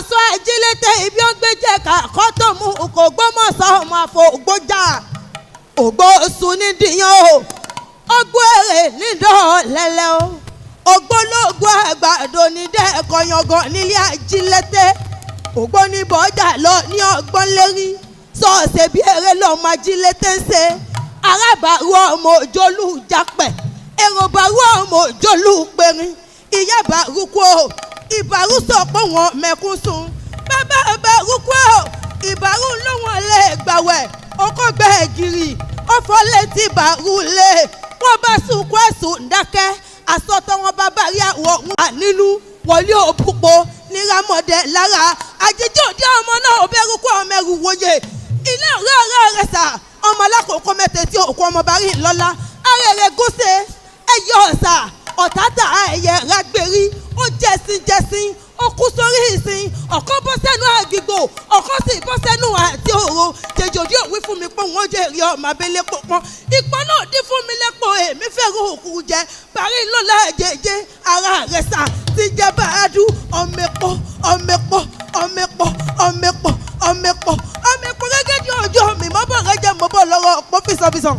sọ ajílété ibi ó gbé jẹ́ kàkọ́ tó mú kò gbọ́mọ̀ sọ ọmọ àfọ ògbójà ògbó sùn nídìyàn o ọgbó èrè nídọ̀ lẹ́lẹ́ o ògbólógbó àgbàdo nídẹ̀ ẹ̀kọ́ yangan nílé ajílété ògbó ní bọ́jà lọ ní ọgbọ́n lérí sọ̀ọ̀sẹ̀ bí eré lọ́mọ ajílété ń ṣe arábàárù ọmọ òjòlú jápẹ̀ èrò bàárù ọmọ òjòlú pẹ̀rin ìyá bàárù kú o ìbàrú sọ pé wọn mẹkún sùn bàbá bàárù kú o ìbàrú ló wọn lè gbàwẹ̀ ọkọ gbẹ gírì ọfọ létí bàárù lé wọn bá sunkún ẹsùn dákẹ́ àsọtọ wọn bá bá rí àwọ wọn nínú wọlé òpópó níramọdẹ lára àjèjì òde ọmọ náà ọbẹ̀rù kú ọmọ ẹrù wòye ilé ọ̀rẹ́ rẹ̀ sà ọmọ alákòókò mẹ́tẹ̀ tí òkú ọmọ bá rí lọ́lá arẹ̀rẹ̀ gúnṣe ẹ̀yọ ọ̀sà ọ̀tátà ẹ̀yẹ rágbèrí ó jẹ́sìn ó kú sórí ìsìn ọ̀kan bọ́ sẹ́nu àgbègbò ọ̀kan sì bọ́ sẹ́nu àti òru jẹjọdí òwí fún mi pé wọ́n jẹ́ èrè ọmọ abẹ́lé pọ̀pọ̀ ìpọ́n náà dín fún mi lẹ́pọ̀ èmi fẹ́ràn òkú jẹ parí lọ́la jẹjẹ ara rẹ̀ sà ti jẹ́ bàádù ọmẹpọ̀ gẹ́gẹ́ bí ọjọ́ mi mọ́bọ̀ rẹ jẹ́ mọ́bọ̀ lọ́rọ̀ pọ́ fìsọ̀fìsọ̀.